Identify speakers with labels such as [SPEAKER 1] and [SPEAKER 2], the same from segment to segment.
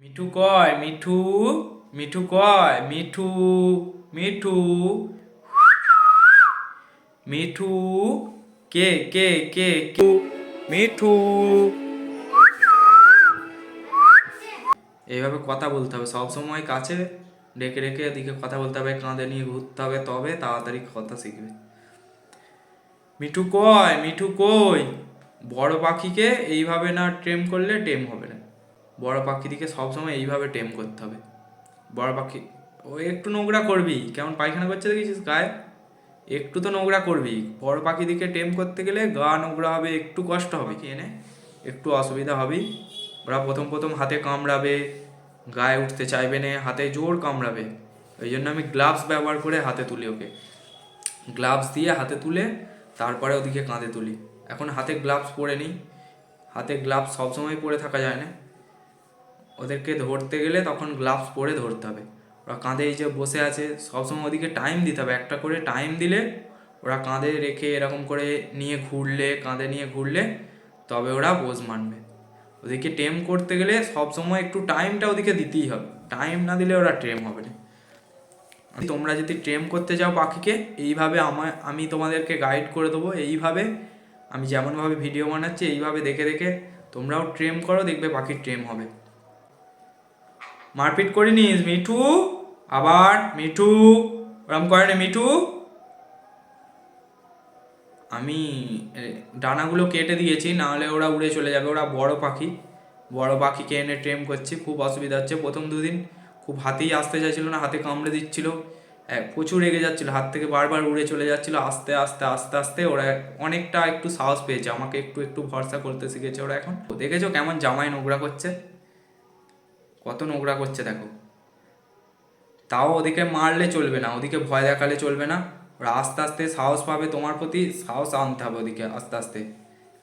[SPEAKER 1] মিঠু কয় মিঠু, মিঠু কয় মিঠু, মিঠু, মিঠু, কে কে কে কে মিঠু। এইভাবে কথা বলতে হবে সব সময়, কাছে ডেকে রেখে এদিকে কথা বলতে হবে, কাঁধে নিয়ে ঘুরতে হবে, তবে তাড়াতাড়ি কথা শিখবে। মিঠু কয় মিঠু কই। বড় পাখিকে এইভাবে না টেম করলে টেম হবে না। বড় পাখিদিকে সবসময় এইভাবে টেম করতে হবে। বড় পাখি ওই একটু নোংরা করবি, কেমন পায়খানা করছে দেখেছিস গায়ে, একটু তো নোংরা করবি। বড় পাখিদিকে টেম করতে গেলে গা নোংরা হবে, একটু কষ্ট হবে, কি এনে একটু অসুবিধা হবেই। ওরা প্রথম প্রথম হাতে কামড়াবে, গায়ে উঠতে চাইবে না, হাতে জোর কামড়াবে। ওই জন্য আমি গ্লাভস ব্যবহার করে হাতে তুলি ওকে, গ্লাভস দিয়ে হাতে তুলে তারপরে ওদিকে কাঁধে তুলি। এখন হাতে গ্লাভস পরে নিই, হাতে গ্লাভস সবসময় পরে থাকা যায় না, ওদেরকে ধরতে গেলে তখন গ্লাভস পরে ধরতে হবে। ওরা কাঁধে এই যে বসে আছে সবসময় ওদিকে টাইম দিতে হবে, একটা করে টাইম দিলে ওরা কাঁধে রেখে এরকম করে নিয়ে ঘুরলে, কাঁধে নিয়ে ঘুরলে তবে ওরা পোজ মানবে। ওদিকে টেম করতে গেলে সবসময় একটু টাইমটা ওদিকে দিতেই হবে, টাইম না দিলে ওরা টেম হবে না। তোমরা যদি ট্রেম করতে যাও পাখিকে, এইভাবে আমি তোমাদেরকে গাইড করে দেবো। এইভাবে আমি যেমনভাবে ভিডিও বানাচ্ছি এইভাবে দেখে দেখে তোমরাও ট্রেম করো, দেখবে পাখির ট্রেম হবে। মারপিট করিনিস মিঠু, আবার মিঠু, ওরম করে না মিঠু। আমি ডানাগুলো কেটে দিয়েছি, নাহলে ওরা উড়ে চলে যাবে। ওরা বড় পাখি, বড় পাখিকে এনে ট্রেম করছি, খুব অসুবিধা হচ্ছে। প্রথম দুদিন খুব হাতেই আসতে চাইছিল না, হাতে কামড়ে দিচ্ছিল, প্রচুর রেগে যাচ্ছিলো, হাত থেকে বারবার উড়ে চলে যাচ্ছিলো। আস্তে আস্তে আস্তে আস্তে ওরা অনেকটা একটু সাহস পেয়েছে, আমাকে একটু একটু ভরসা করতে শিখেছে ওরা। এখন দেখেছো কেমন জামাই নোংরা করছে, কত নোংরা করছে দেখো। তাও ওদিকে মারলে চলবে না, ওদিকে ভয় দেখালে চলবে না। ওরা আস্তে আস্তে সাহস পাবে, তোমার প্রতি সাহস আনতে হবে ওদিকে আস্তে আস্তে।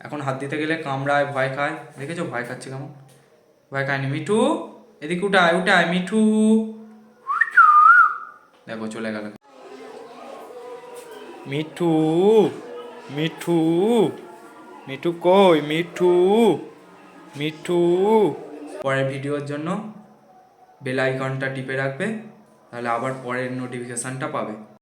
[SPEAKER 1] এখন হাত দিতে গেলে কামড়ায়, ভয় খায়, দেখেছো ভয় খাচ্ছে কেমন। ভয় খায়নি মিঠু, এদিকে উঠায় উঠায় মিঠু, দেখো চলে গেল। মিঠু, মিঠু, মিঠু কই মিঠু, মিঠু। পরের ভিডিওর জন্য বেল আইকনটা টিপে রাখবে, তাহলে আবার পরের নোটিফিকেশানটা পাবে।